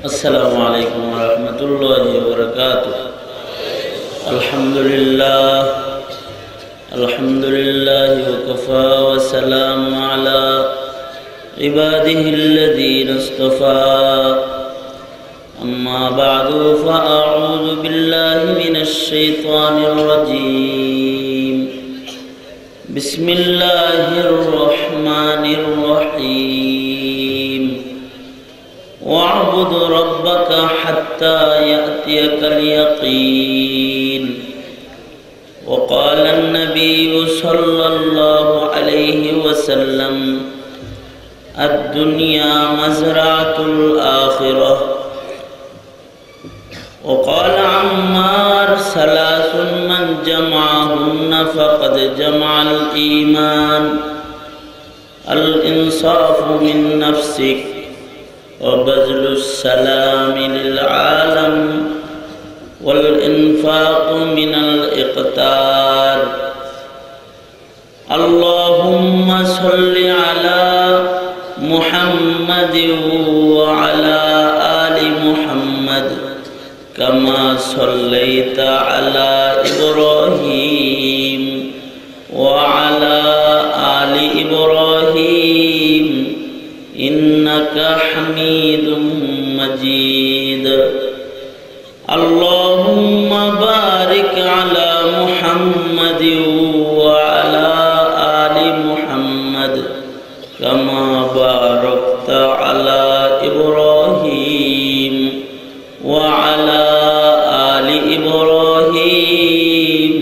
अस्सलामु अलैकुम वरहमतुल्लाहि वबरकातुह। अल्हम्दुलिल्लाहि वकफ़ा वस्सलामुन अला इबादिहिल्लज़ीना इस्तफ़ा। अम्मा बअदु फ़अऊज़ु बिल्लाहि मिनश शैतानिर रजीम। बिस्मिल्लाहिर रहमानिर रहीम। वअबुद रब्बक हत्ता यअतियकल यकीन। वक़ाल अन्नबिय्यु सल्लल्लाहु अलैहि वसल्लम अद्दुनिया मज़रअतुल आखिरह। वक़ाल अम्मार सलासुन मन जमअहुन्न फ़क़द जमअल ईमान। अल इंसाफ़ु मिन नफ्सिक वबज़लुस सलामि लिल आलम वल इन्फ़ाक़ु मिनल इक़तार। अल्लाहुम्मा सल्लि अला मुहम्मदिन व अला आलि मुहम्मद कमा सल्लैता अला इब्राहीम व अला आलि इब्राहीम इन्नका हमीदुम मजीद। अल्लाहुम्मा बारिक अला मुहम्मदिन व अला आलि मुहम्मद कमा बारकता अला इब्राहीम व अला आलि इब्राहीम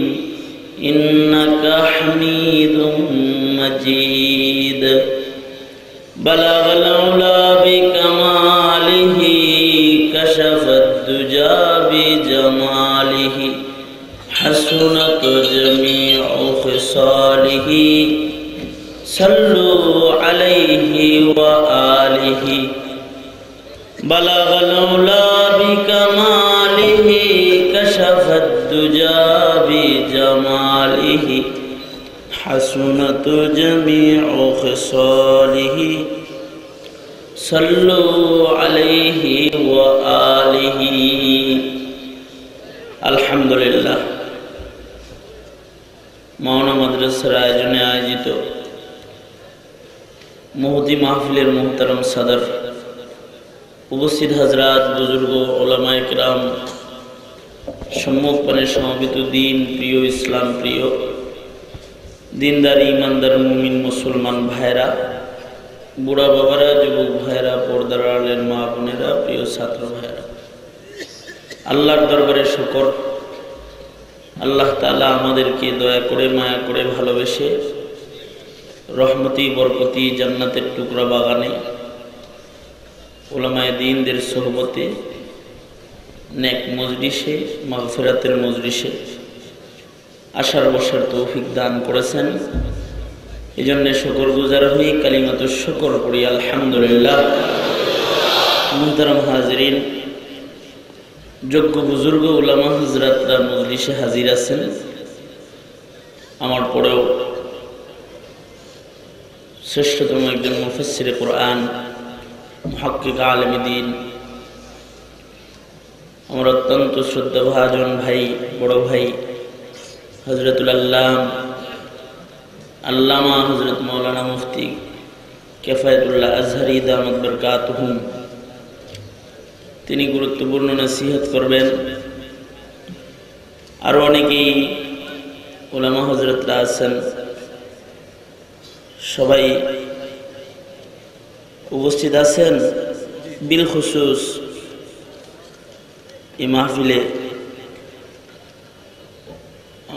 इन्नका हमीदुम मजीद। बलगल उला बिकमालिही कशफत दुजा बिजमालिही हसनत जमीउ खिसालिही सल्लु अलैहि व आलिही। बलगल उला बिकमालिही कशफत दुजा बिजमालिही हसनत जमीउ खिसालिही सल्लु अलैहि व आलिही। अल्हम्दुलिल्लाह। माওনা মাদ্রাসার আয়োজনে আয়োজিত মুহতি মাহফিলের মুহতারাম সদর, উপস্থিত হযরত, বুজুর্গ, উলামায়ে কিরাম, সম্মুখপানে সমবেত দিন প্রিয়, ইসলাম প্রিয়, দিনদার ইমানদার মুমিন মুসলমান ভাইরা, বুড়া বাবারা, যুবক ভাইরা, পর্দার আড়ালের মা বোনেরা, প্রিয় ছাত্র ভাইরা, আল্লাহর দরবারে শুকর। আল্লাহ তাআলা আমাদেরকে দয়া করে, মায়া করে, ভালোবেসে রহমতি বরকতি জান্নাতের টুকরা বাগানে উলামায়ে দ্বীনদের সোহবতে নেক মজলিসে, মাগফিরাতের মজলিসে আসার বসার তৌফিক দান করেছেন। এই জন্য শুকর গুজার হই, কালিমাতুশ শুকর পড়ি আলহামদুলিল্লাহ। মুহতারাম হাজিরিন, যোগ্য বুজুর্গ উলামা হযরতরা মজলিসে হাজির আছেন। আমার পরেও শ্রেষ্ঠতম একজন মুফাসসিরে কুরআন, মুহাক্কিক আলেমে দ্বীন, আমার অত্যন্ত শ্রদ্ধাভাজন ভাই, বড় ভাই হযরতুল আল্লামা হযরত মাওলানা মুফতি কিফায়াতুল্লাহ আজহারি দামাত বরকাতুহুম, তিনি গুরুত্বপূর্ণ নসিহত করবেন। আরো অনেকেই উলামা হযরতরা আছেন, সবাই উপস্থিত আছেন। বিল খুসুস এই মাহফিলে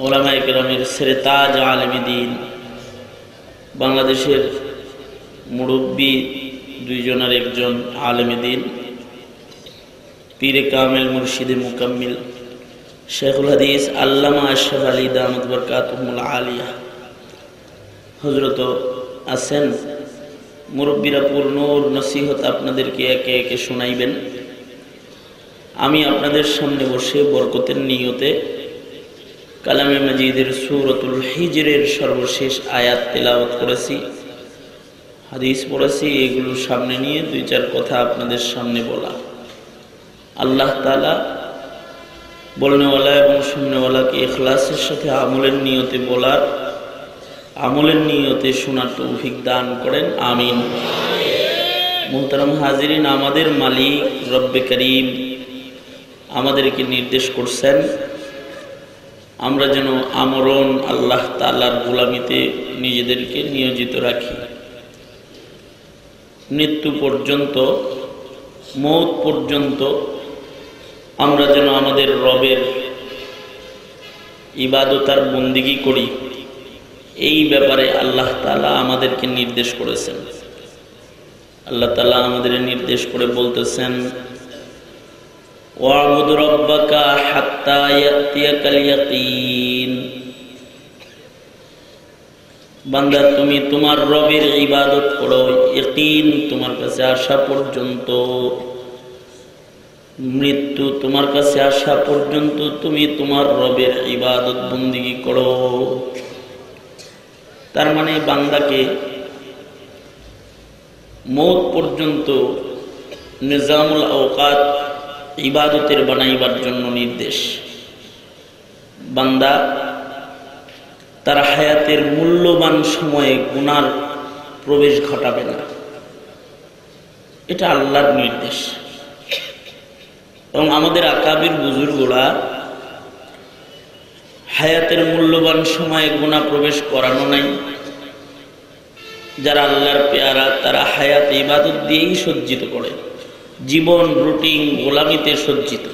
উলামায়ে কেরামের সেরেতাজ আলেমে দ্বীন, বাংলাদেশের মুরব্বী দুইজনের একজন আলেমে দ্বীন, পীরে কামেল মুর্শিদে মুকাম্মিল শেখুল হাদিস আল্লামা আশরাফ আলী দামাত বরকাতুহুল আলিয়া হযরত আছেন। মুরব্বীরা পূর্ণ নসিহত আপনাদেরকে একে একে শোনাইবেন। আমি আপনাদের সামনে বসে বরকতের নিয়তে কালামে মাজিদের সূরাতুল হিজরের সর্বশেষ আয়াত তেলাওয়াত করেছি, হাদিস পড়েছি। এগুলো সামনে নিয়ে দুই চার কথা আপনাদের সামনে বলা। আল্লাহ তাআলা বলনেওয়ালা এবং শুননেওয়ালাকে ইখলাসের সাথে আমলের নিয়তে বলার, আমলের নিয়তে শোনার তৌফিক দান করেন, আমিন। মুহতারাম হাজিরিন, আমাদের মালিক রব্বে করিম আমাদেরকে নির্দেশ করছেন আমরা যেন আমরণ আল্লাহ তাআলার গোলামিতে নিজেদেরকে নিয়োজিত রাখি। মৃত্যু পর্যন্ত, মৌত পর্যন্ত আমরা যেন আমাদের রবের ইবাদত আর বন্দেগী করি, এই ব্যাপারে আল্লাহ তাআলা আমাদেরকে নির্দেশ করেছেন। আল্লাহ তাআলা আমাদের নির্দেশ করে বলতেছেন, ওয়া'বুদ রাব্বাকা হাত্তা ইয়াতিয়াকাল ইয়াকিন। বান্দা, তুমি তোমার রবের ইবাদত করো ইয়াকিন তোমার কাছে আসা পর্যন্ত, মৃত্যু তোমার কাছে আসা পর্যন্ত তুমি তোমার রবের ইবাদত বন্দেগী করো। তার মানে বান্দাকে মৌত পর্যন্ত নিজামুল আওকাত ইবাদতের বানাইবার জন্য নির্দেশ। বান্দা তার হায়াতের মূল্যবান সময়ে গুনার প্রবেশ ঘটাবে না, এটা আল্লাহর নির্দেশ। এবং আমাদের আকাবির বুজুর্গরা হায়াতের মূল্যবান সময়ে গুনাহ প্রবেশ করানো নাই। যারা আল্লাহর পেয়ারা তারা হায়াত ইবাদত দিয়েই সজ্জিত করে, জীবন রুটিন গোলামিতে সজ্জিত।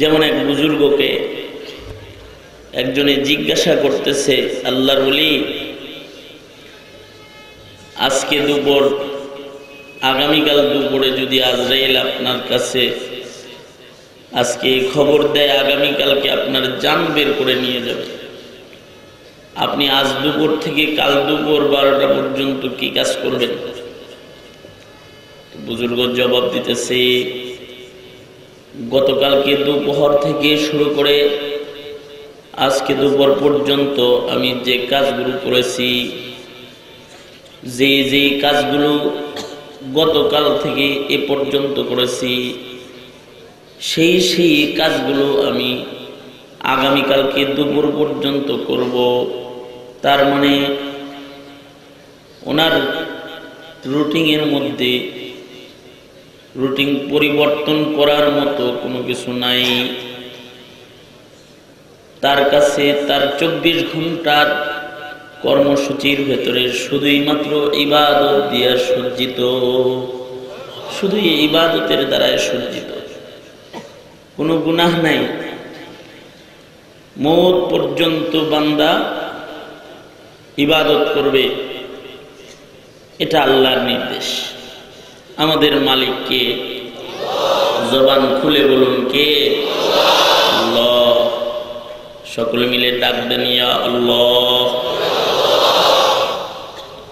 যেমন এক বুজুর্গকে একজনে জিজ্ঞাসা করতেছে, আল্লাহর ওলি, আজকে দুপুর, আগামীকাল দুপুরে যদি আজরাইল আপনার কাছে আজকে খবর দেয় আগামীকালকে আপনার জান বের করে নিয়ে যাবে, আপনি আজ দুপুর থেকে কাল দুপুর 12টা পর্যন্ত কি কাজ করবেন? বুজুর্গ জবাব দিতেছে, গতকালকে দুপুর থেকে শুরু করে আজকে দুপুর পর্যন্ত আমি যে কাজগুলো করেছি, যে কাজগুলো গতকাল থেকে এ পর্যন্ত করেছি, সেই কাজগুলো আমি আগামীকালকে দুপুর পর্যন্ত করব। তার মানে ওনার রুটিনের মধ্যে রুটিন পরিবর্তন করার মতো কোনো কিছু নাই। তার কাছে তার 24 ঘন্টার কর্মসূচির ভেতরে শুধুই মাত্র ইবাদত দিয়া সজ্জিত, শুধু এই ইবাদতের দ্বারাই সজ্জিত, কোনো গুনাহ নাই। মৌত পর্যন্ত বান্দা ইবাদত করবে, এটা আল্লাহর নির্দেশ। আমাদের মালিক কে? জবান খুলে বলুন, কে? আল্লাহ। সকলে মিলে ডাক দেন, ইয়া আল্লাহ।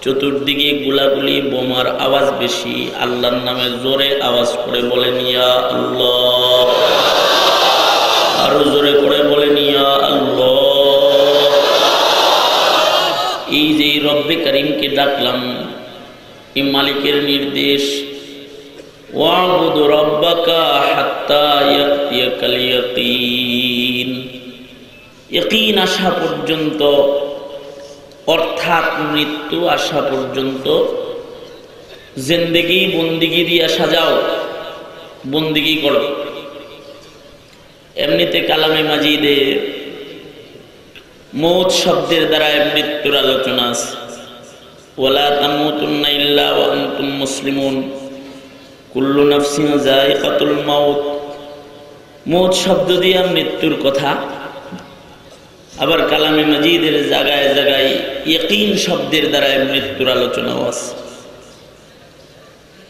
চতুর্দিকে গুলাগুলি বোমার আওয়াজ বেশি, আল্লাহর নামে জোরে আওয়াজ করে বলেন, ইয়া আল্লাহ। আরো জোরে করে বলেন, ইয়া আল্লাহ। এই যে রব্বে করিমকে ডাকলাম, এই মালিকের নির্দেশ, ওয়া'বুদ রাব্বাকা হাত্তা ইয়াতিয়াকাল ইয়াকিন। ইয়াকিন আসা পর্যন্ত, অর্থাৎ মৃত্যু আসা পর্যন্ত জিন্দেগি বন্দিগি দিয়া সাজাও, বন্দিগি করো। এমনিতে কালামে মাজিদে মৌত শব্দের দ্বারা মৃত্যুর আলোচনা আছে। ওয়ালা তামুতুন্না ইল্লা ওয়া আনতুম মুসলিমুন, কুল্লু নাফসিন যায়িকাতুল মাউত। মৌত শব্দ দিয়ে মৃত্যুর কথা। আবার কালামে মাজিদের জায়গায় জায়গায় ইয়াকিন শব্দের দ্বারা মৃত্যুর আলোচনা আছে।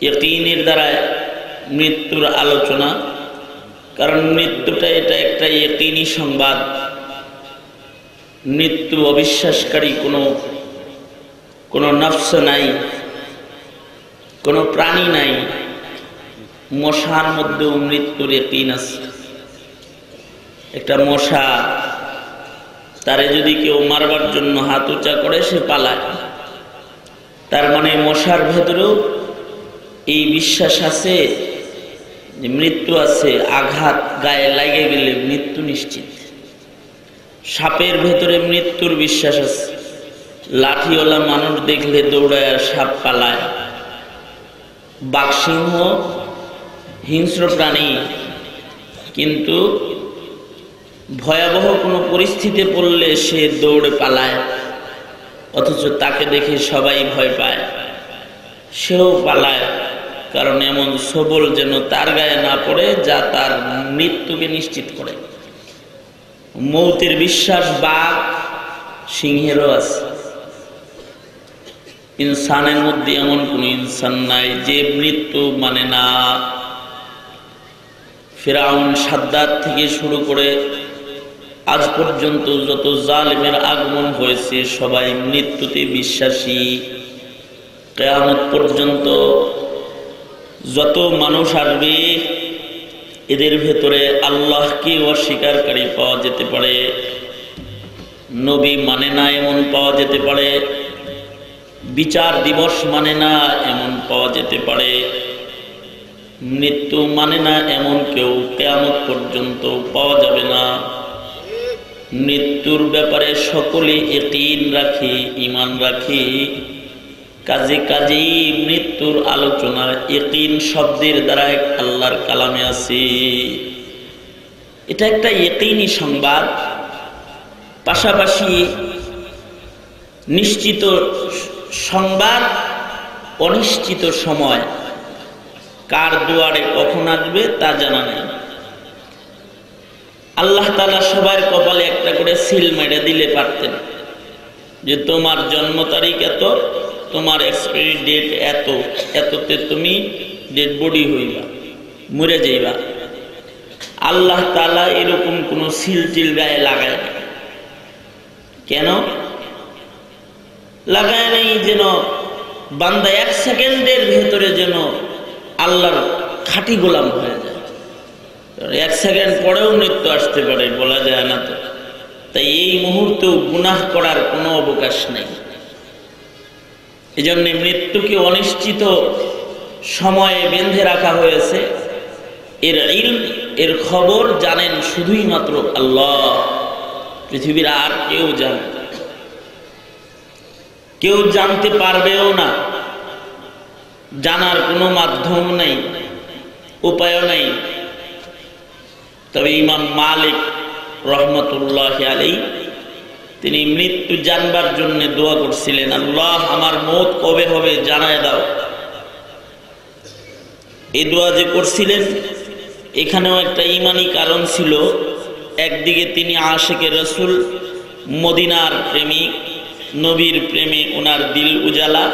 ইয়াকিনের দ্বারা মৃত্যুর আলোচনা, কারণ মৃত্যুটা এটা একটা ইয়াকিনী সংবাদ। মৃত্যু অবিশ্বাসকারী কোনো নফস নাই, কোনো প্রাণী নাই। মশার মধ্যেও মৃত্যুর ইয়াকিন আছে। একটা মশা, তারে যদি কেউ মারবার জন্য হাত উঁচা করে সে পালায়। তার মানে মশার ভেতরেও এই বিশ্বাস আছে যে মৃত্যু আছে, আঘাত গায়ে লাগে গেলে মৃত্যু নিশ্চিত। সাপের ভেতরে মৃত্যুর বিশ্বাস আছে। লাঠিওয়ালা মানুষ দেখলে দৌড়ায় সাপ পালায়। বাঘসিংহ হিংস্র প্রাণী, কিন্তু ভয়াবহ কোনো পরিস্থিতি পড়লে সে দৌড়ে পালায়, অথচ তাকে দেখে সবাই ভয় পায়, সেও পালায়, কারণ এমন সবল যেন তার গায়ে না পড়ে যা তার মৃত্যুকে নিশ্চিত করে। মৌতের বিশ্বাস বাঘ সিংহেরও আছে। ইনসানের মধ্যে এমন কোন ইনসান নাই যে মৃত্যু মানে না। ফিরাউন সাদ্দাত থেকে শুরু করে আজ পর্যন্ত যত জালিমের আগমন হয়েছে সবাই মৃত্যুতে বিশ্বাসী। কিয়ামত পর্যন্ত যত মানুষ আসবে এদের ভেতরে আল্লাহকে অস্বীকারী পাওয়া যেতে পারে, নবী মানে না এমন পাওয়া যেতে পারে, বিচার দিবস মানে না এমন পাওয়া যেতে পারে, মৃত্যু মানে না এমন কেউ কিয়ামত পর্যন্ত পাওয়া যাবে না। মৃত্যুর ব্যাপারে সকলে ইয়াকিন রাখি, ঈমান রাখি। কাজেই মৃত্যুর আলোচনা ইয়াকিন শব্দের দ্বারা আল্লাহর কালামে আছে। এটা একটা ইয়াকিনী সংবাদ। পাশাপাশি নিশ্চিত সংবাদ, অনিশ্চিত সময় কার দুয়ারে কখন আসবে তা জানা নেই। আল্লাহ তাআলা সবার কপালে একটা করে সিল মেরে দিলে পারতেন যে তোমার জন্ম তারিখ এত, তোমার এক্সপায়ারি ডেট এত, এততে তুমি ডেড বডি হইবা, মরে যাইবা। আল্লাহ তাআলা এরকম কোনো সিল টিল গায়ে লাগায় না। কেন লাগায় নাই? যেন বান্দা 1 সেকেন্ডের ভেতরে যেন আল্লাহর খাঁটি গোলাম হয়ে যায়। 1 সেকেন্ড পরেও মৃত্যু আসতে পারে, বলা যায় না তো। তাই এই মুহূর্তেও গুনাহ করার কোনো অবকাশ নেই। এজন্য মৃত্যুকে অনিশ্চিত সময়ে বেঁধে রাখা হয়েছে। এর ইলম, এর খবর জানেন শুধুই মাত্র আল্লাহ। পৃথিবীর আর কেউ জানে, কেউ জানতে পারবেও না। জানার কোনো মাধ্যম নেই, উপায়ও নেই। তবে ইমাম মালিক রহমতুল্লাহি আলাইহি তিনি মৃত্যু জানবার জন্য দোয়া করছিলেন, আল্লাহ আমার মওত কবে হবে জানায় দাও। এই দোয়া যে করছিলেন এখানেও একটা ঈমানি কারণ ছিল। একদিকে তিনি আশিকে রাসূল, মদিনার প্রেমিক, নবীর প্রেমে ওনার দিল উজালা।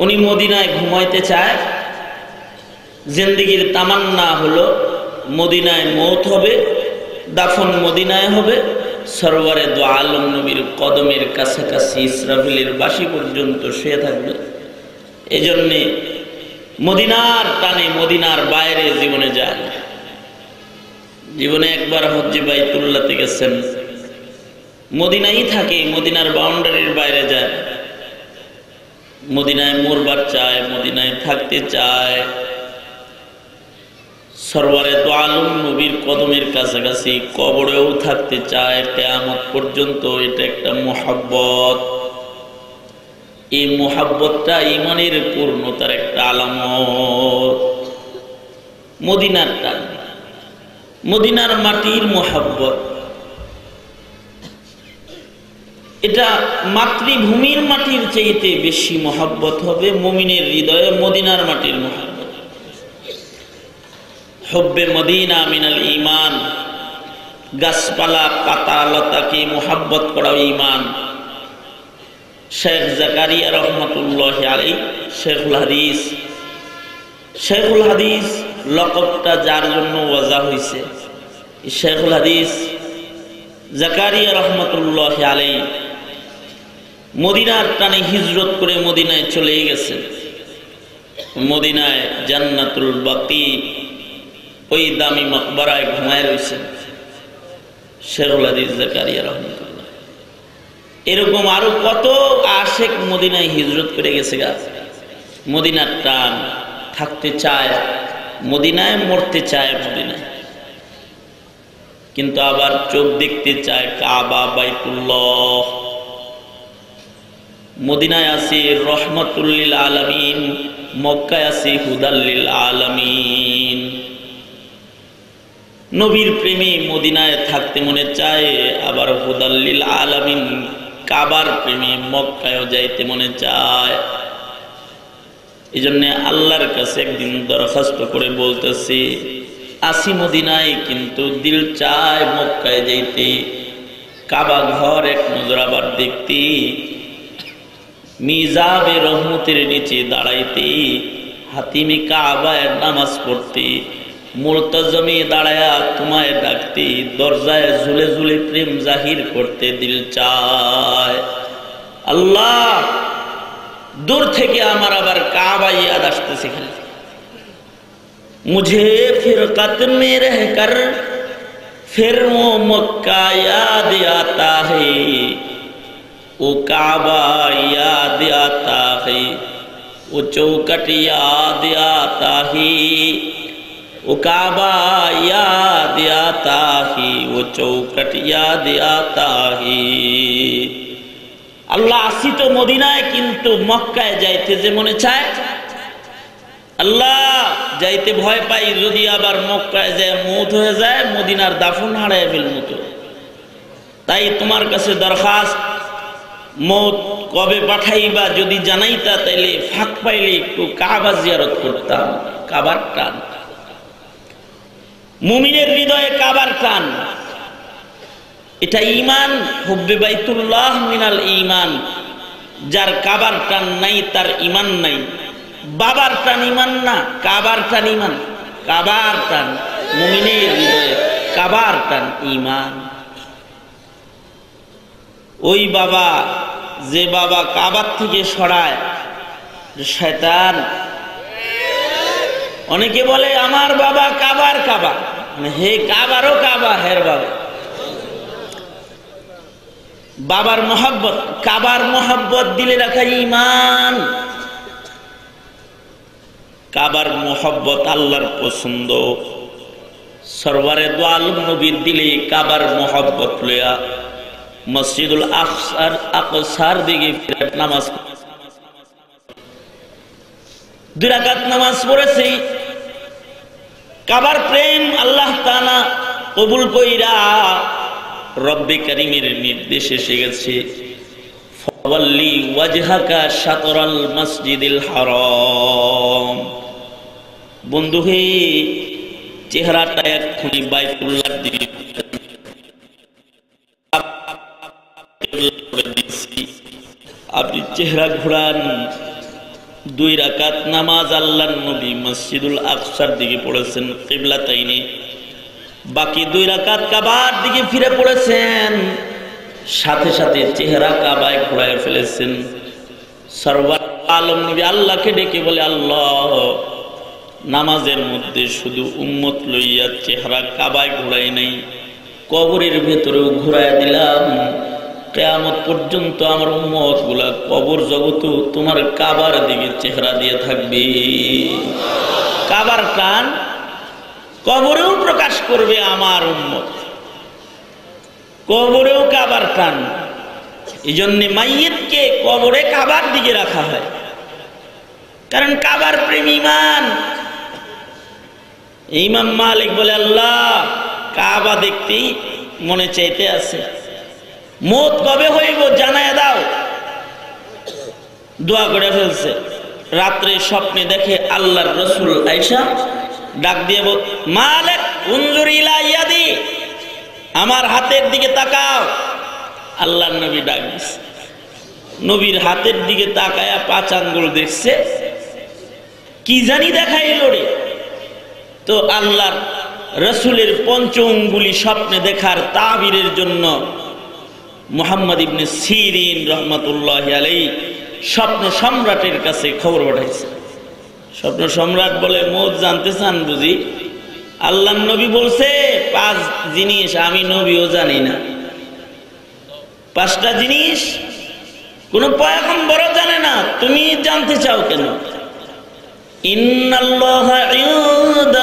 উনি মদিনায় ঘুমাইতে চায়। জিন্দেগির তামান্না হলো মদিনায় মওত হবে, দাফন মদিনায় হবে, সরওয়ারে দু আলম নবীর কদমের কাছাকাছি ইসরাফিলের বাঁশি পর্যন্ত শুয়ে থাকবে। এজন্যে মদিনার টানে মদিনার বাইরে জীবনে যায়। জীবনে একবার হজ্জে বাইতুল্লাহতে গেছেন, মদিনায় থাকে, মদিনার বাউন্ডারির বাইরে যায়। মদিনায় মরবার চায়, মদিনায় থাকতে চায়, সরওয়ারে দু আলম নবীর কদমের কাছাকাছি কবরেও থাকতে চায় কিয়ামত পর্যন্ত। এটা একটা মুহাব্বত। এই মুহাব্বতটা ঈমানের পূর্ণতার একটা আলামত। মদিনার টান, মদিনার মাটির মুহাব্বত, এটা মাতৃভূমির মাটির চাইতে বেশি মুহাব্বত হবে মুমিনের হৃদয়ে মদিনার মাটির মুহাব্বত। হুব্বে মদিনা মিনাল ঈমান। গাছপালা পাতা লতাকে মুহাব্বত করাও ঈমান। শেখ জাকারিয়া রহমতুল্লাহি আলাইহি শেখুল হাদিস লকবটা যার জন্য ওয়াজা হয়েছে, শেখুল হাদিস জাকারিয়া রহমতুল্লাহি আলাইহি মদিনার টানে হিজরত করে মদিনায় চলে গেছেন। মদিনায় জান্নাতুল বাকি ওই দামি মকবরায় ঘুমায় রয়েছেন শেখুল হাদিস জাকারিয়া রহমতুল্লাহ। এরকম আরো কত আশেক মদিনায় হিজরত করে গেছে গা। মদিনার টান, থাকতে চায়, মদিনায় মরতে চায় মদিনায়, কিন্তু আবার চোখ দেখতে চায় কাবা বাইতুল্লাহ। মদিনায় আছে রহমাতুল লিল আলামিন, মক্কায় আছে হুদাল লিল আলামিন। নবীর প্রেমে মদিনায় থাকতে মনে চায়, আবার হুদাল লিল আলামিন কাবার প্রেমে মক্কায়ও যাইতে মনে চায়। এই জন্য আল্লাহর কাছে একদিন দরখাস্ত করে বলতেছি, আসি মদিনায় কিন্তু দিল চায় মক্কায় যাইতে, কাবা ঘর এক নজর আবার দেখতে, মিজাবে রহমতের নিচে দাঁড়াইতে, হাতিমে কাবায় নামাজ পড়তে, মুলতাজমে দাঁড়ায়া তোমায় ডাকতে, দরজায় ঝুলে ঝুলে প্রেম জাহির করতে দিল চায়। আল্লাহ, দূর থেকে আমার আবার কাবা ইয়াদ আসতেছে খালি। मुझे फिरकत में रहकर फिर वो मक्का याद आता है, वो काबा याद आता है, वो चौकट याद आता है, वो काबा याद आता है, वो चौकट याद आता है। আল্লাহ, আসি তো মদিনায় কিন্তু মক্কায় যাইতে যে মনে চায়। আল্লাহ, যাইতে ভয় পাই যদি আবার মক্কায় যায় মওত হয়ে যায়, মদিনার দাফন হারায় ফেলবো তো। তাই তোমার কাছে দরখাস্ত, মওত কবে পাঠাইবা যদি জানাইতা, তাইলে ফাঁক পাইলে একটু কাবা জিয়ারত করতাম। কাবার টান, মুমিনের হৃদয়ে কাবার টান, এটা ঈমান। হুব্বে বাইতুল্লাহ মিনাল ঈমান। যার কাবার টান নাই তার ঈমান নাই। বাবার টান ঈমান না, কাবার টান ঈমান। কাবার টান মুমিনের হৃদয়ে, কাবার টান ঈমান। ওই বাবা, যে বাবা কাবার থেকে সরায়, শয়তান। অনেকে বলে আমার বাবা কাবার কাবা, মানে হে কাবারও কাবা, হের বাবা। বাবার মোহাব্বত, কাবার মোহাব্বত দিলে রাখা ঈমান। কাবার মোহাব্বত আল্লাহর পছন্দ। সরওয়ারে দু আলম নবীর দিলে কাবার মোহাব্বত লয়া মসজিদুল আকসার দিকে ফিরে নামাজ, 2 রাকাত নামাজ পড়েছি। কাবার প্রেম আল্লাহ তাআলা কবুল কইরা রব্বে কারীমের নির্দেশ এসে গেছে, ফাওয়াল্লি ওয়াজহাকা শাতরাল মসজিদিল হারাম। বন্ধু হে, চেহারাটা এক্ষুনি বাইতুল্লাহর দিকে আপনি চেহারা ঘোরান। 2 রাকাত নামাজ আল্লাহর নবী মসজিদুল আকসার দিকে পড়েছেন কিবলাতাইনে, বাকি 2 রাকাত কাবার দিকে ফিরে পড়েছেন। সাথে সাথে চেহারা কাবায় ঘোরায় ফেলেছেন। সরওয়ার আলম নবী আল্লাহকে ডেকে বলে, আল্লাহ, নামাজের মধ্যে শুধু উম্মত লইয়া চেহারা কাবায় ঘোরাই নাই, কবরের ভেতরেও ঘোরায় দিলাম। কিয়ামত পর্যন্ত আমার উম্মত গুলা কবর জগতেও তোমার কাবার দিকে চেহারা দিয়ে থাকবে। কাবার টান কবরেও প্রকাশ করবে আমার উম্মত, কবরেও কাবার টান। এই জন্য মাইয়িতকে কবরে কাবার দিকে রাখা হয়, কারণ কাবার প্রেম ঈমান। ইমাম মালিক বলে, আল্লাহ, কাবা দেখতেই মনে চাইতে আছে, মওত কবে হইব জানায় দাও। দোয়া করে ফেলছে। রাত্রে স্বপ্নে দেখে আল্লাহর রাসূল আয়েশা ডাক দিয়ে বল, মালিক উনজুর ইলা ইয়াদি, আমার হাতের দিকে তাকাও। আল্লাহর নবী ডাক দিছে। নবীর হাতের দিকে তাকায়া 5 আঙ্গুল দেখছে, কি জানি দেখাইল রে। তো আল্লাহর রাসূলের 5 আঙ্গুলি স্বপ্নে দেখার তাবিরের জন্য মুহাম্মদ ইবনে সিরিন রাহমাতুল্লাহি আলাইহি স্বপ্ন সম্রাটের কাছে খবর পাঠাইছে। স্বপ্ন সম্রাট বলে, মওত জানতে চান বুঝি? আল্লাহর নবী বলছে 5 জিনিস আমি নবীও জানি না। 5টা জিনিস কোন পয়গম্বরও জানে না, তুমি জানতে চাও কেন? ইন্নাল্লাহা ইনদাহু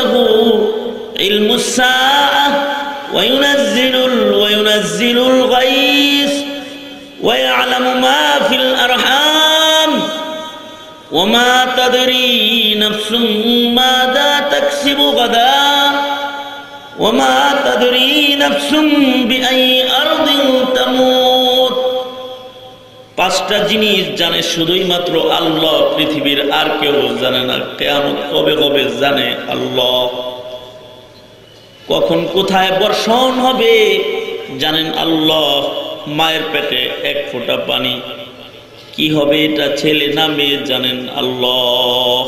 ইলমুস সাআহ ওয়া ইউনাজ্জিলুল গায়স ওয়া ইয়ালামু মা ফিল আরহাম ওয়া মা তাদরি নাফসুম মাযা তাকসিবু গাদা ওয়া মা তাদরি নাফসুম বিআই আরদিন তামুত। পাঁচটা জিনিস জানে শুধুই মাত্র আল্লাহ, পৃথিবীর আর কেউ জানে না। কিয়ামত কবে কবে জানে আল্লাহ। কখন কোথায় বর্ষণ হবে জানেন আল্লাহ। মায়ের পেটে এক ফোঁটা পানি কি হবে, এটা ছেলে না মেয়ে জানেন আল্লাহ।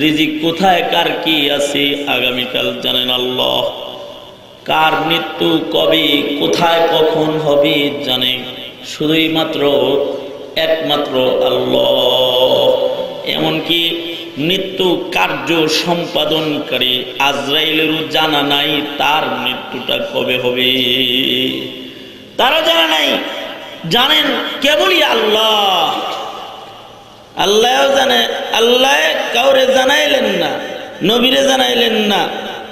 রিজিক কোথায় কার কি আছে আগামীকাল জানেন আল্লাহ। কার মৃত্যু কবে কোথায় কখন হবে জানে শুধুই মাত্র একমাত্র আল্লাহ। এমনকি মৃত্যু কার্য সম্পাদনকারী আজরাইলেরও জানা নাই তার মৃত্যুটা কবে হবে, তারও জানা নাই। জানেন কেবলই আল্লাহ। আল্লাহও জানে। আল্লাহ কাউরে জানাইলেন না, নবীরে জানাইলেন না,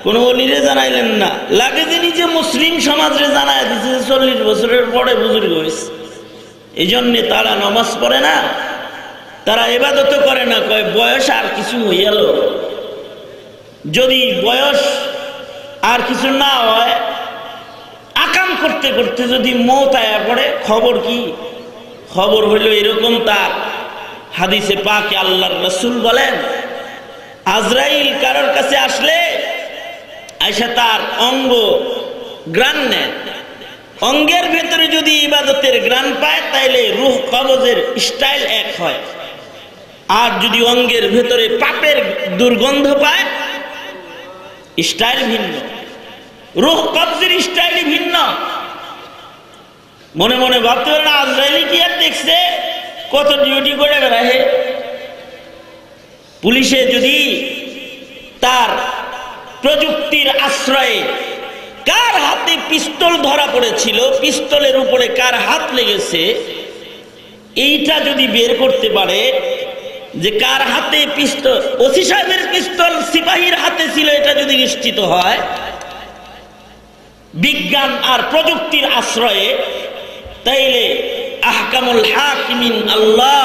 কোন ওলিরে জানাইলেন না। লাগে যে নিজে মুসলিম সমাজে জানায় দিচ্ছে 40 বছরের পরে বুজুর্গ হয়েছে, এই জন্যে তারা নামাজ পড়ে না, তারা ইবাদত করে না। কয় বয়স আর কিছু হয়ে গেল। যদি বয়স আর কিছু না হয়, আকাম করতে করতে যদি মওত আয়া পড়ে, খবর কি? খবর হইল এরকম। তার হাদিসে পাকে আল্লাহর রাসূল বলেন, আজরাইল কারোর কাছে আসলে আয়সা তার অঙ্গ গ্রাণ নেয়। অঙ্গের ভেতরে যদি ইবাদতের গ্রাণ পায় তাইলে রূহ কবজের স্টাইল এক হয়। আর যদি অঙ্গের ভেতরে পাপের দুর্গন্ধ পায়, স্টাইল ভিন্ন। রূহ কবজের স্টাইলই ভিন্ন। মনে মনে ভাবতে পারে না আজরাইল কি আর দেখছে, কত ডিউটি করে বেড়ায়। পুলিশে যদি তার প্রযুক্তির আশ্রয়ে কার হাতে পিস্তল ধরা পড়েছিল, পিস্তলের উপরে কার হাত লেগেছে, এইটা যদি বের করতে পারে যে কার হাতে পিস্তল, ওসি সাহেবের পিস্তল সিপাহীর হাতে ছিল, এটা যদি নিশ্চিত হয় বিজ্ঞান আর প্রযুক্তির আশ্রয়ে, তাইলে আহকামুল হাকিমিন আল্লাহ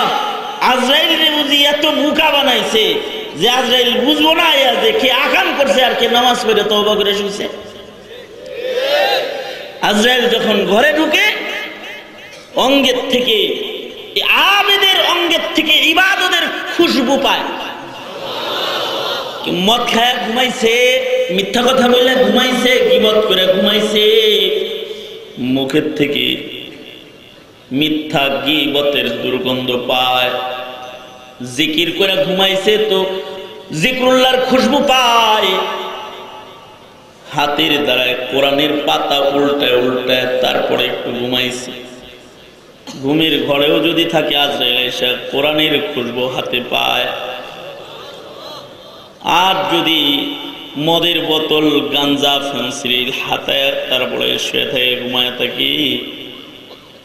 আজরাইলরে বুঝি এত বোকা বানাইছে যে আজরাইল বুঝবো না যে কে আকাম করছে আর কে নামাজ পড়ে তওবা করে শুইছে। আজরাইল যখন ঘরে ঢুকে, অঙ্গের থেকে, আবেদের অঙ্গের থেকে ইবাদতের খুশবু পায়। মদ খায় ঘুমাইছে, মিথ্যা কথা বলে ঘুমাইছে, গীবত করে ঘুমাইছে, মুখের থেকে মিথ্যা গীবতের দুর্গন্ধ পায়। জিকির করে ঘুমাইছে তো জিকরুল্লাহর খুশবু পায়। হাতের দ্বারায় কোরআনের পাতা উল্টায় উল্টায় তারপরে একটু ঘুমাইছে। ঘুমের ঘরেও যদি থাকে আজরাইল এসে কোরআনের খুশবু হাতে পায়। আর যদি মদের বোতল, গাঞ্জা, ফেন্সিল হাতে তারপরে শুয়ে থাকে, ঘুমায় থাকি,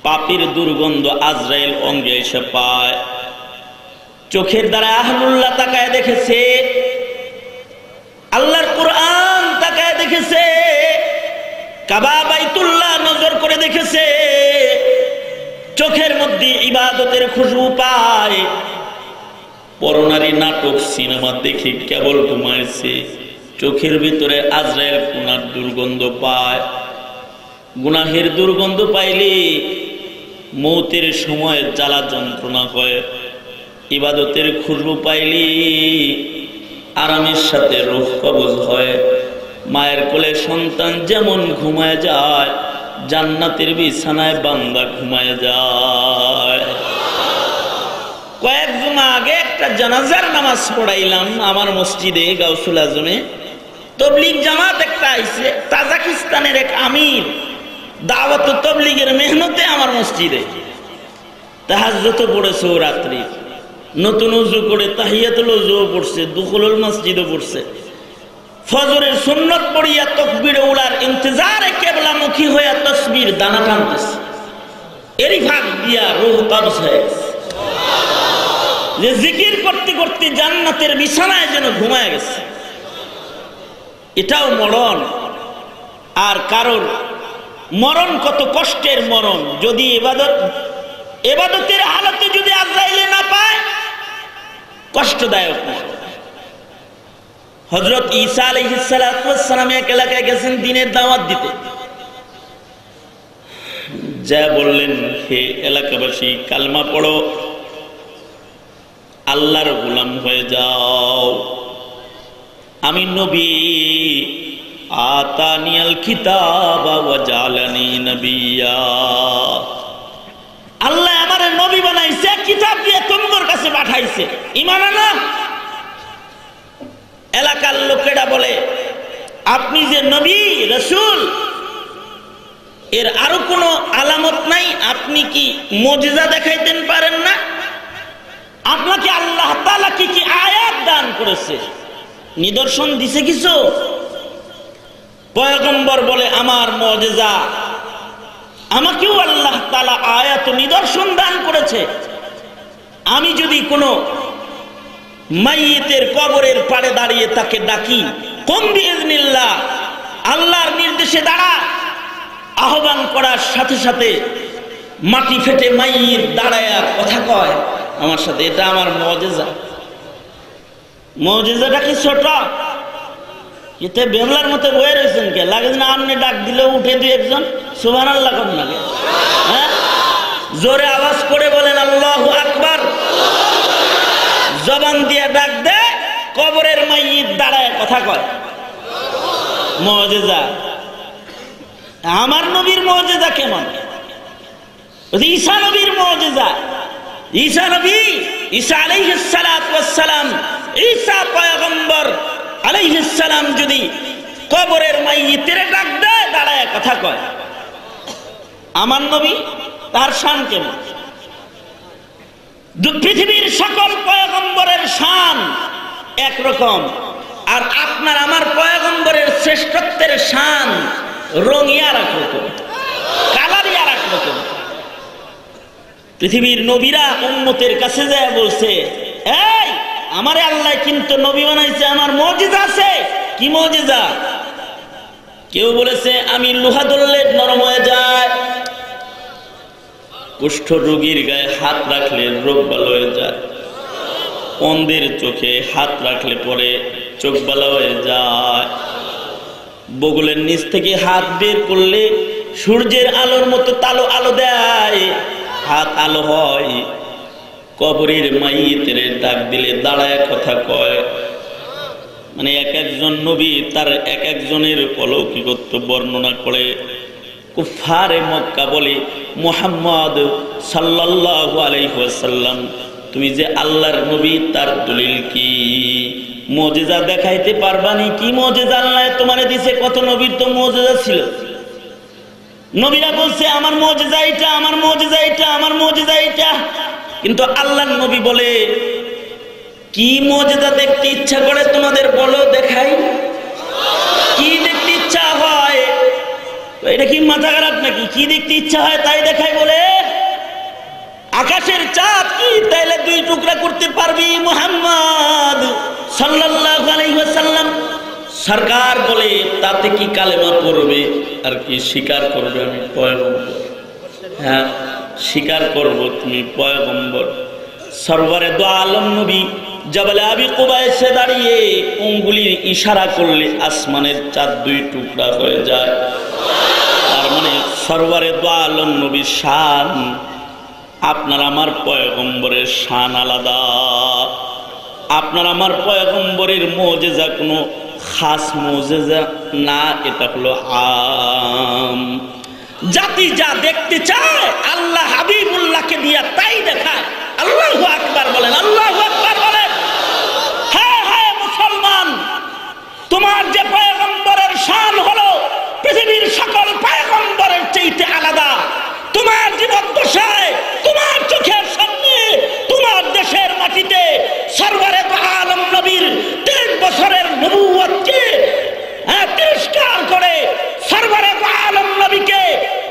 পাপের দুর্গন্ধ আজরাইল অঙ্গে এসে পায়। চোখের দ্বারা আহলুল্লাহ তাকায় দেখেছে, আল্লাহর কোরআন তাকায় দেখেছে, কাবা বাইতুল্লাহ নজর করে দেখেছে, চোখের মধ্যে ইবাদতের খুশবু পায়। পরনারী নাটক সিনেমা দেখে কেবল ঘুমাইছে, চোখের ভিতরে আজরাইল গুনার দুর্গন্ধ পায়। গুনাহের দুর্গন্ধ পাইলে মৌতের সময় জ্বালা যন্ত্রণা হয়। ইবাদতের খুশবু পাইলে আরামের সাথে রূহ কবজ হয়। মায়ের কোলে সন্তান যেমন ঘুমায় যায়, জান্নাতের বিছানায় বান্দা ঘুমায় যায়। কয়েক জুমা আগে একটা জানাজার নামাজ পড়াইলাম আমার মসজিদে গাউসুল আজমে। তবলিগ জামাত একটা আইছে, তাজাকিস্তানের এক আমির, দাওয়াত তবলিগের মেহনতে আমার মসজিদে তাহাজ্জুদ পড়েছে। ও রাত্রি নতুন উজু করে তাহিয়াতুল উজুও পড়ছে, দুখুলুল মসজিদও পড়ছে। ফজরের সুন্নত পড়িয়া তাকবীরে উলার ইন্তজারে কিবলামুখী হইয়া তাসবির দানা টানতেছে। এরই ভাগ দিয়া রূহ কবজ হয়ে গেছে। যে জিকির করতে করতে জান্নাতের বিছানায় যেন ঘুমায় গেছে। এটাও মরণ। আর কারোর মরণ কত কষ্টের মরণ, যদি এবাদতের হালতে যদি আজরাইলে না পায়, কষ্টদায়ক মরণ। হযরত ঈসা আলাইহিস সালাম এক এলাকায় গেছেন দ্বীনের দাওয়াত দিতে। যা বললেন, হে এলাকাবাসী, কালমা পড়ো, আল্লাহর গোলাম হয়ে যাও। আমি নবী, আতানিয়াল কিতাবা ওয়া জালানি নবিয়্যা। আল্লাহ আমারে নবী বানাইছে, কিতাব দিয়ে তোমাদের কাছে পাঠাইছে, ঈমান আনো। এলাকার লোকেরা বলে, আপনি যে নবী রাসূল, এর আরো কোনো আলামত নাই? আপনি কি মুজিজা দেখাইতেন পারেন না? আপনাকে আল্লাহ তাআলা কি কি আয়াত দান করেছে, নিদর্শন দিছে কিছু? পয়গম্বর বলে, আমার মুজিজা, আমাকেও আল্লাহ তাআলা আয়াত নিদর্শন দান করেছে। আমি যদি কোনো মাইয়িতের কবরের পাড়ে দাঁড়িয়ে তাকে ডাকি, কুম বিইজনিল্লাহ, আল্লাহর নির্দেশে দাঁড়া, আহ্বান করার সাথে সাথে মাটি ফেটে মাইয়িত দাঁড়ায় কথা কয় আমার সাথে, এটা আমার মুজিজা। মুজিজাটা কি ছোট? এতে বেমলার মতো বয়ে রয়েছেন কে? লাগে না আপনি ডাক দিলে উঠে দুই একজন সুবহানাল্লাহ কোন লাগে? হ্যাঁ, জোরে আওয়াজ করে বলেন আল্লাহু আকবার। জবান দিয়ে ডাক দে, কবরের মাইয়িত দাঁড়ায় কথা কয়, মুজিজা। আমার নবীর মুজিজা কেমন? ঈসা নবীর মুজিজা। ঈসা নবী, ঈসা আলাইহিস সালাতু ওয়াস সালাম, ঈসা পয়গম্বর আলাইহিস সালাম যদি কবরের মাইয়িতের ডাক দেয়, দাঁড়ায় কথা কয়, আমার নবী তার শান কেমন? পৃথিবীর সকল পয়গম্বরের শান একরকম, আর আপনার আমার পয়গম্বরের শ্রেষ্ঠত্বের শান রঙই আর এক রকম, কালারই আর এক রকম। পৃথিবীর নবীরা উম্মতের কাছে যায় বলছে, এই আমারে আল্লাহ কিন্তু নবী বানাইছে, আমার মুজিজা আছে। কি মুজিজা? কেউ বলেছে আমি লোহা ধরলে নরম হয়ে যায়, কুষ্ঠ রোগীর গায়ে হাত রাখলে রোগ ভালো হয়ে যায়, অন্ধের চোখে হাত রাখলে পরে চোখ ভালো হয়ে যায়, বগলের নিচ থেকে হাত বের করলে সূর্যের আলোর মতো তালো আলো দেয়, হাত আলো হয়, কবরের মাইয়িতের ডাক দিলে দাঁড়ায় কথা কয়। মানে এক একজন নবী তার এক একজনের অলৌকিকত্ব বর্ণনা করে। কুফারে মক্কা বলে, মুহাম্মদ সাল্লাল্লাহু আলাইহি ওয়াসাল্লাম, তুমি যে আল্লাহর নবী, তার দলিল কি? মুজিজা দেখাইতে পারবানি? কি মুজিজা আল্লাহ তোমারে দিছে? কত নবীর তো মুজিজা ছিল। নবীরা বলছে আমার মুজিজা এটা, আমার মুজিজা এটা, আমার মুজিজা এটা। কিন্তু আল্লাহর নবী বলে, কি মুজিজা দেখতে ইচ্ছা করে তোমাদের বলো, দেখাই। কি দেখতে ইচ্ছা হয়? এটা কি মাথা খারাপ নাকি? কি দেখতে ইচ্ছা হয় তাই দেখাই বলে? আকাশের চাঁদ কি তাইলে দুই টুকরা করতে পারবি মুহাম্মদ সাল্লাল্লাহু আলাইহি ওয়াসাল্লাম? সরকার বলে, তাতে কি কালেমা পড়বে আর কি স্বীকার করবে আমি পয়গম্বর? হ্যাঁ, স্বীকার করব তুমি পয়গম্বর। সরওয়ারে দু আলম নবী জবলে আবি কুবায় এসে দাঁড়িয়ে আঙ্গুলির ইশারা করলে আসমানের চাঁদ দুই টুকরা হয়ে যায়। তার মানে সরওয়ারে দু আলম নবীর শান আপনার আমার পয়গম্বরের শান আলাদা। আপনার আমার পয়গম্বরের মুজিজা কোনো খাস মুজিজা না, এটা হলো আম। জাতি যা দেখতে চায় আল্লাহ হাবিবুল্লাহকে দিয়া তাই দেখায়। আল্লাহু আকবার বলেন, আল্লাহু আকবার বলেন। হ্যাঁ হ্যাঁ মুসলমান, তোমার যে পয়গম্বরের শান হলো পৃথিবীর সকল পয়গম্বরের চাইতে আলাদা। তোমার জীবদ্দশায়, তোমার চোখের সামনে, তোমার দেশের মাটিতে সরওয়ারে দু আলম নবীর 3 বছরের নবুয়তকে তিরস্কার করে, সরওয়ারে দু আলম নবীকে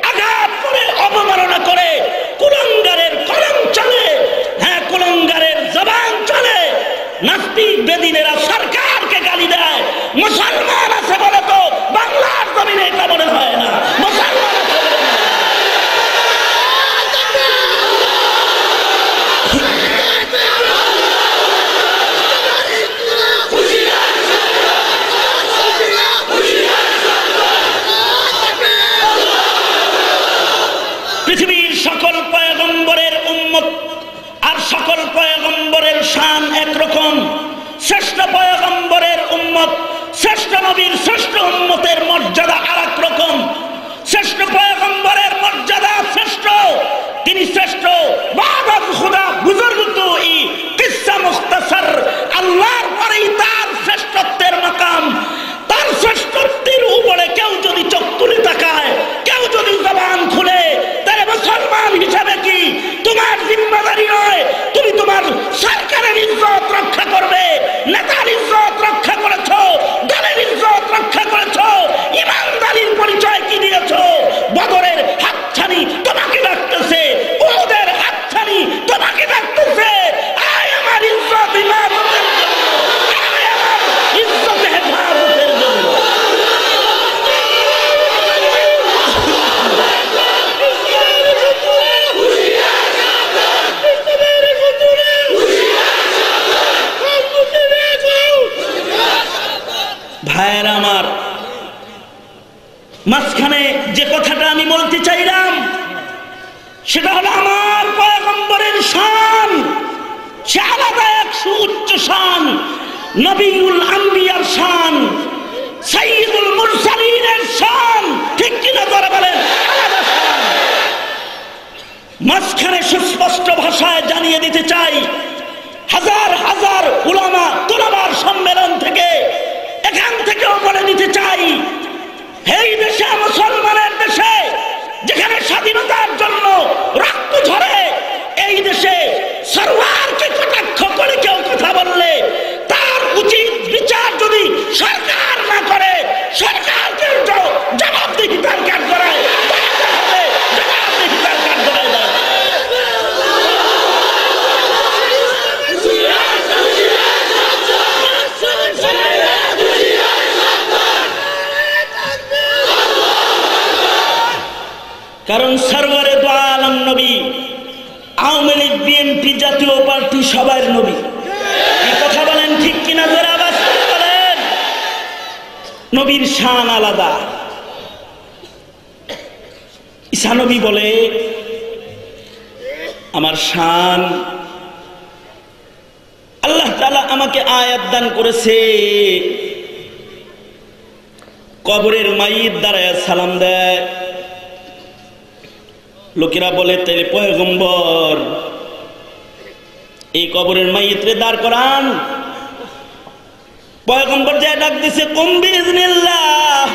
আঘাত করে, অবমাননা করে, কুলাঙ্গারের কলম চলে, হ্যাঁ কুলাঙ্গারের জবান চলে, নাস্তিক বেদিনেরা সরকারকে গালি দেয়, মুসলমান আছে শান একরকম, শ্রেষ্ঠ পয়গম্বরের উম্মত, শ্রেষ্ঠ নবীর শ্রেষ্ঠ উম্মতের মর্যাদা আরেক রকম। শ্রেষ্ঠ পয়গম্বরের মর্যাদা শ্রেষ্ঠ, তিনি শ্রেষ্ঠ। বাদ খুদা বুজুর্গ তো ই কিসসা মুখতাসার, আল্লাহর পরেই তার শ্রেষ্ঠত্বের মাকাম। তার শ্রেষ্ঠত্বের উপরে কেউ যদি চোখ তুলে তাকায়, কেউ যদি জবান খুলে, তাহলে মুসলমান হিসাবে কি তোমার জিম্মাদারি নয়? তুমি তোমার সরকারের ইজ্জত রক্ষা করবে, নেতার ইজ্জত রক্ষা করেছ, দলের ইজ্জত রক্ষা করেছ, ইমানদারির পরিচয় কি দিয়েছ? বদরের হাতছানি তোমাকে ডাকতেছে, উহুদের হাতছানি তোমাকে ডাকতেছে। আয় আমার ইজ্জত ইমানতের জন্য, আয় আমার ইজ্জত হেফাজতের জন্য। ভাইয়েরা আমার, মাঝখানে যে কথাটা আমি বলতে চাইলাম সেটা হলো আমার পয়গম্বরের শান, সে আলাদা এক সুউচ্চ শান, নবীউল আম্বিয়ার শান, সাইয়্যিদুল মুরসালিনের শান, ঠিক কিনা ধরে বলেন? আলাদা শান। মাঝখানে সুস্পষ্ট ভাষায় জানিয়ে দিতে চাই, হাজার হাজার উলামা তুলাবার সম্মেলন থেকে, এখান থেকেও বলে দিতে চাই, এই দেশে, মুসলমানের দেশে, যেখানে স্বাধীনতার জন্য রক্ত ঝরে, এই দেশে সরওয়ারকে কটাক্ষ করে কেউ কথা বললে তার উচিত বিচার যদি সরকার না করে, সরকারকে জবাবদিহিতার কাজ করায়, জবাবদিহিতার কাজ করায় দেয়। কারণ সরওয়ারে দু আলম নবী, আওয়ামী লীগ, বিএনপি, জাতীয় পার্টি সবার নবী। এই কথা বলেন ঠিক কিনা? জোরে আওয়াজ করে বলেন। নবীর শান আলাদা। ঈসা নবী বলে, আমার শান, আল্লাহ তাআলা আমাকে আয়াত দান করেছে, কবরের মাইয়িত দাঁড়ায় সালাম দেয়। লোকেরা বলে, তাইলে পয়গম্বর এই কবরের মাইয়িতরে দাঁড় করান। পয়গম্বর যা ডাক দিছে, কুম বিইজনিল্লাহ,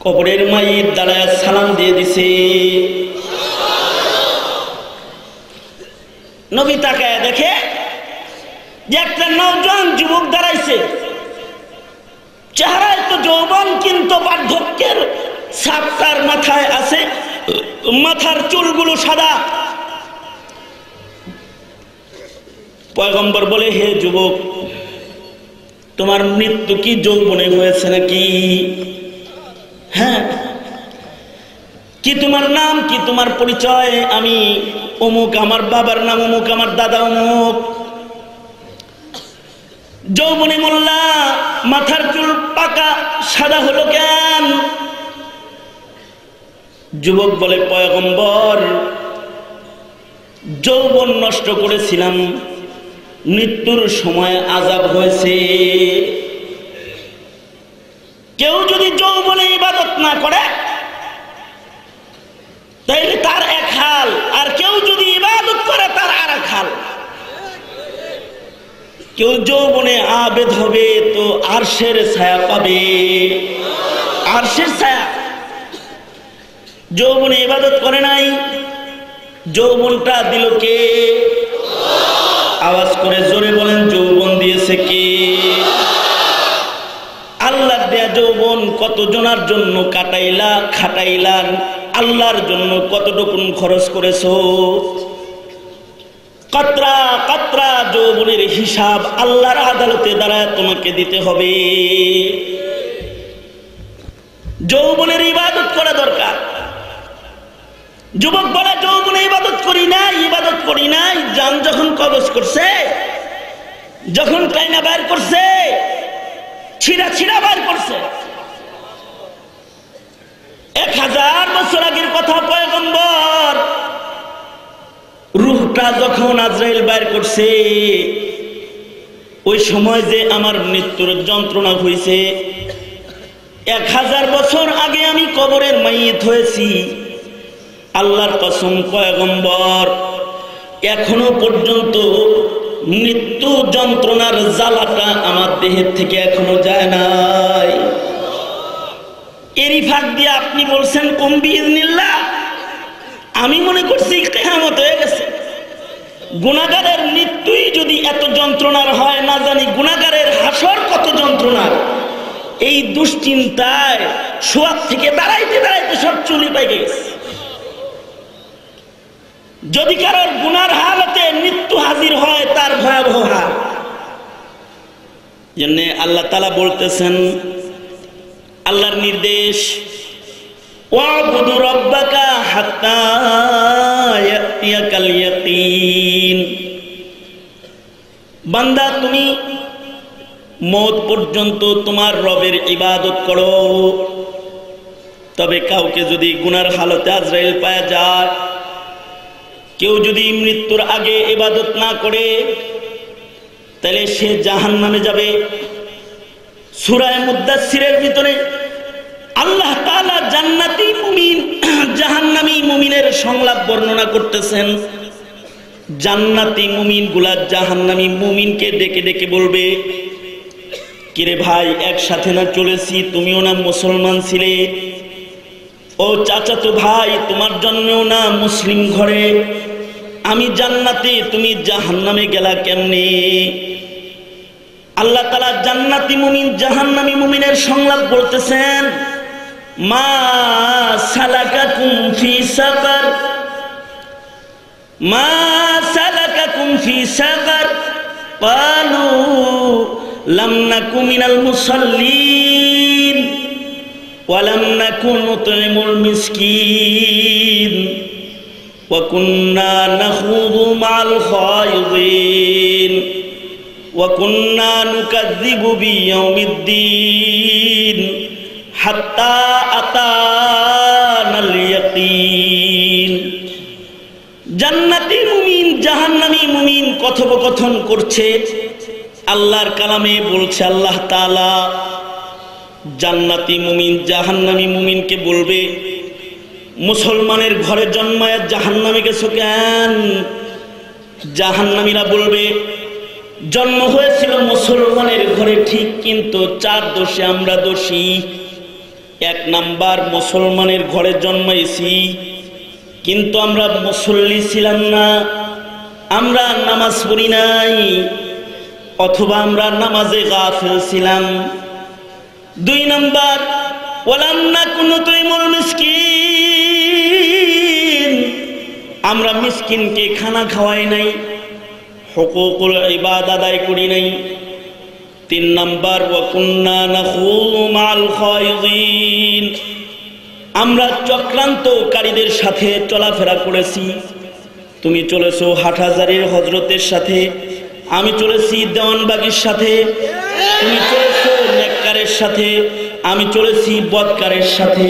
কবরের মাইয়িত দাঁড়ায় সালাম দিয়ে দিছে। নবী তাকায় দেখে যে একটা নওজোয়ান যুবক দাঁড়াইছে, চেহারায় তো যৌবন, কিন্তু বার্ধক্যের ছাপ তার মাথায় আছে, মাথার চুলগুলো সাদা। পয়গম্বর বলে, হে যুবক, তোমার মৃত্যু কি যৌবনে হয়েছে নাকি? হ্যাঁ। কি তোমার নাম কি, তোমার পরিচয়? আমি অমুক, আমার বাবার নাম অমুক, আমার দাদা অমুক। যৌবনে মোল্লা, মাথার চুল পাকা সাদা হলো কেন? যুবক বলে, পয়গম্বর, যৌবন নষ্ট করেছিলাম, মৃত্যুর সময় আযাব হয়েছে। কেউ যদি যৌবনে ইবাদত না করে তাইলে তার এক হাল, আর কেউ যদি ইবাদত করে তার আর এক হাল। কেউ যৌবনে আবেদ হবে তো আরশের ছায়া পাবে, আরশের ছায়া। যৌবনে ইবাদত করে নাই, যৌবনটা দিল কে? আওয়াজ করে জোরে বলেন, যৌবন দিয়েছে কে? আল্লাহ দেয়া যৌবন কত জনার জন্য কাটাইলা, খাটাইলান, আল্লাহর জন্য কতটুকু খরচ করেছো? কতরা কতরা যৌবনের হিসাব আল্লাহর আদালতে দাঁড়ায় তোমাকে দিতে হবে। যৌবনের ইবাদত করা দরকার। যুবক বলে, যৌবনে ইবাদত করি নাই, ইবাদত করি নাই। জান যখন কবজ করছে, যখন টাইনা বাইর করছে, ছিড়া ছিড়া বাইর করছে। 1000 বছর আগের কথা। পয়গম্বর রূহটা লাশটা যখন আজরাইল বাইর করছে, ওই সময় যে আমার মৃত্যুর যন্ত্রণা হয়েছে, 1000 বছর আগে আমি কবরের মাইয়িত হয়েছি। আল্লাহর কসম পয়গম্বর, এখনো পর্যন্ত মৃত্যু যন্ত্রণার জ্বালাটা আমার দেহের থেকে এখনো যায় নাই। এরই ফাঁক দিয়ে আপনি বলছেন কুম বিইজনিল্লাহ, আমি মনে করছি কিয়ামত হয়ে গেছে। গুনাহগারের মৃত্যুই যদি এত যন্ত্রণার হয়, না জানি গুনাহগারের হাসর কত যন্ত্রণার। এই দুশ্চিন্তায় শোয়ার থেকে দাঁড়াইতে দাঁড়াইতে সব চুলি পেকে গেছে। যদি কারোর গুনার হালতে মৃত্যু হাজির হয়, তার ভয়াবহ হাল। জন্য আল্লাহ তাআলা বলতেছেন, আল্লাহর নির্দেশ, ওয়াবুদু রাব্বাকা হাত্তা ইয়াতিয়াকাল ইয়াকিন। বান্দা, তুমি মওত পর্যন্ত তোমার রবের ইবাদত করো। তবে কাউকে যদি গুনার হালতে আজরাইল পাওয়া যায়, কেউ যদি মৃত্যুর আগে ইবাদত না করে, তাহলে সে জাহান্নামে যাবে। সূরা মুদাসসিরের ভিতরে আল্লাহ তাআলা জান্নাতি মুমিন জাহান্নামী মুমিনের সংলাপ বর্ণনা করতেছেন। জান্নাতি মুমিনগুলা জাহান্নামী মুমিনকে ডেকে ডেকে বলবে, কিরে ভাই, একসাথে না চলেছি, তুমিও না মুসলমান ছিলে? ও চাচাতো ভাই, তোমার জন্মেও না মুসলিম ঘরে, আমি জান্নাতে, তুমি জাহান্নামে গেলা কেমনে? আল্লাহ তাআলা জান্নাতি মুমিন জাহান্নামী মুমিনের সংলাপ বলতেছেন, মা সালাকাকুম ফি সাকার, মা সালাকাকুম ফি সাকার, ক্বালু লাম নাকু মিনাল মুসাল্লিন ওয়া লাম নাকু নুতইমুল মিসকিন ওয়া কুন্না নাখুযু মা'আল খায়িদিন ওয়া কুন্না নুকাযযিবু বিয়াউমিদ্দিন হাত্তা আতানাল ইয়াকিন। জান্নাতি মুমিন জাহান্নামী মুমিন কথোপকথন করছে। আল্লাহর কালামে বলছে আল্লাহ তাআলা, জান্নাতি মুমিন জাহান্নামী মুমিনকে বলবে, মুসলমানের ঘরে জন্মায় জাহান্নামে গেছো কেন? জাহান্নামীরা বলবে, জন্ম হয়েছিল মুসলমানের ঘরে ঠিক, কিন্তু 4 দোষে আমরা দোষী। 1 নাম্বার, মুসলমানের ঘরে জন্মাইছি, কিন্তু আমরা মুসল্লি ছিলাম না, আমরা নামাজ পড়ি নাই, অথবা আমরা নামাজে গাফিল ছিলাম। 2 নাম্বার, ওয়ালাম নাকু নুতইমুল মিসকিন, আমরা মিসকিনকে খানা খাওয়াই নাই, হুকুকুল ইবাদ আদায় করি নাই। 3 নাম্বার, ওয়া কুন্না নাখুযু মা'আল খায়িদিন, আমরা চক্রান্তকারীদের সাথে চলাফেরা করেছি। তুমি চলেছো হাটহাজারীর হযরতের সাথে, আমি চলেছি দেওয়ানবাগীর সাথে, তুমি চলেছো নেককারের সাথে, আমি চলেছি বদকারের সাথে,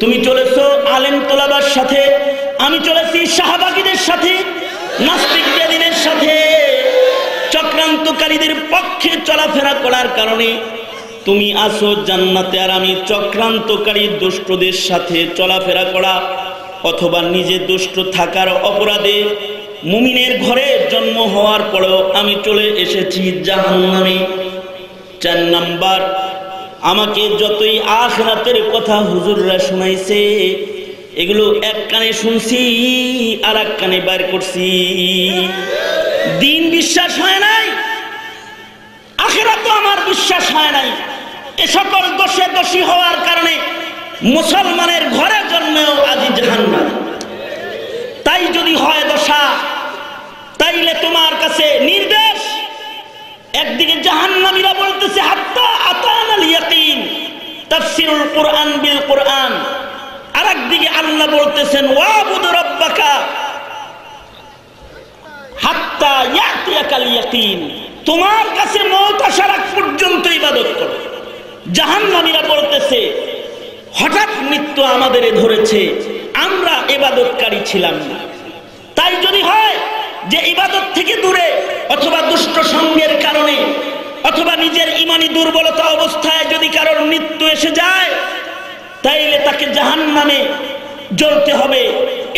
তুমি চলেছো আলেম তোলাবার সাথে, আমি চলেছি শাহবাগীদের সাথে, নাস্তিক বেদিনের সাথে। চক্রান্তকারীদের পক্ষে চলাফেরা করার কারণে তুমি আসো জান্নাতে, আর আমি চক্রান্তকারী দুষ্টদের সাথে চলাফেরা করা অথবা নিজে দুষ্ট থাকার অপরাধে মুমিনের ঘরে জন্ম হওয়ার পরেও আমি চলে এসেছি জাহান্নামে। 4 নাম্বার, আমাকে যতই আখিরাতের কথা হুজুররা শুনাইছে, এগুলো এক কানে শুনছি আর এক কানে বাইর করছি। দিন বিশ্বাস হয় নাই, আখিরাতও আমার বিশ্বাস হয় নাই। এ সকল দোষে দোষী হওয়ার কারণে মুসলমানের ঘরে জন্মেও আজি জাহান্নাম। তাই যদি হয় দশা, তাইলে তোমার কাছে নির্দেশ, একদিকে জাহান্নামীরা বলতেছে হাত্তা আতানাল ইয়াকিন, তাফসীরুল কুরআন বিল কুরআন, আরেকদিকে আল্লাহ বলতেছেন ওয়াবুদু রাব্বাকা হাত্তা ইয়াতিয়াকাল ইয়াকিন, তোমার কাছে মওত আসার আগ পর্যন্ত ইবাদত করো। জাহান্নামীরা বলতেছে হঠাৎ মৃত্যু আমাদের ধরেছে, আমরা ইবাদতকারী ছিলাম না। তাই যদি হয় যে ইবাদত থেকে দূরে অথবা দুষ্ট সঙ্গের কারণে অথবা নিজের ঈমানি দুর্বলতা অবস্থায় যদি কারোর মৃত্যু এসে যায়, তাইলে তাকে জাহান্নামে জ্বলতে হবে।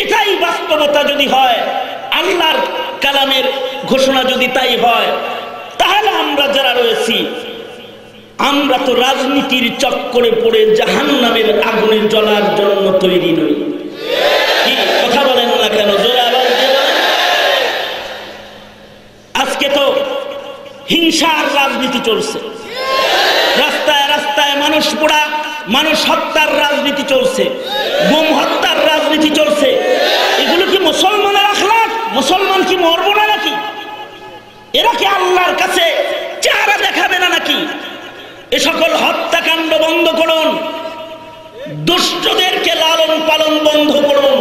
এটাই বাস্তবতা যদি হয়, আল্লাহর কালামের ঘোষণা যদি তাই হয়, তাহলে আমরা যারা রয়েছি আমরা তো রাজনীতির চক্করে পড়ে জাহান্নামের আগুনে জ্বলার জন্য তৈরি নই। কি কথা বলেন না কেন? জোরে আওয়াজ দিয়ে বলেন। আজকে তো হিংসার রাজনীতি চলছে, রাস্তায় রাস্তায় মানুষ পোড়া, মানুষ হত্যার রাজনীতি চলছে, গুম হত্যার রাজনীতি চলছে। এগুলো কি মুসলমানের আখলাক? মুসলমান কি মরবো না নাকি? এরা কি আল্লাহর কাছে চেহারা দেখাবে না নাকি? এ সকল হত্যাকাণ্ড বন্ধ করুন, দুষ্টদেরকে লালন পালন বন্ধ করুন,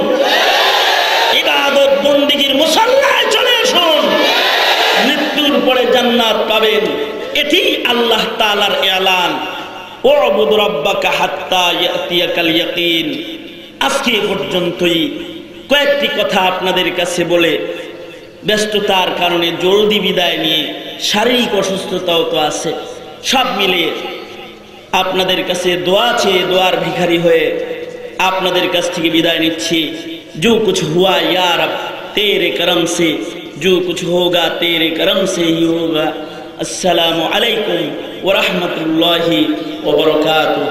ইবাদত বন্দেগীর মুসাল্লায় চলে আসুন, মৃত্যুর পরে জান্নাত পাবেন। এটি আল্লাহ তাআলার এলান, উ'বুদ রাব্বাকা হাত্তা ইয়াতিয়াকাল ইয়াকিন। আজকে পর্যন্তই কয়েকটি কথা আপনাদের কাছে বলে ব্যস্ততার কারণে জলদি বিদায় নিয়ে, শারীরিক অসুস্থতাও তো আছে, সব মিলিয়ে আপনাদের কাছে দোয়া চেয়ে দোয়ার ভিখারি হয়ে আপনাদের কাছ থেকে বিদায় নিচ্ছি। जो कुछ हुआ या रब तेरे करम से, जो कुछ होगा तेरे करम से ही होगा। अस्सलामु अलैकुम व रहमतुल्लाहि व बरकातुहू।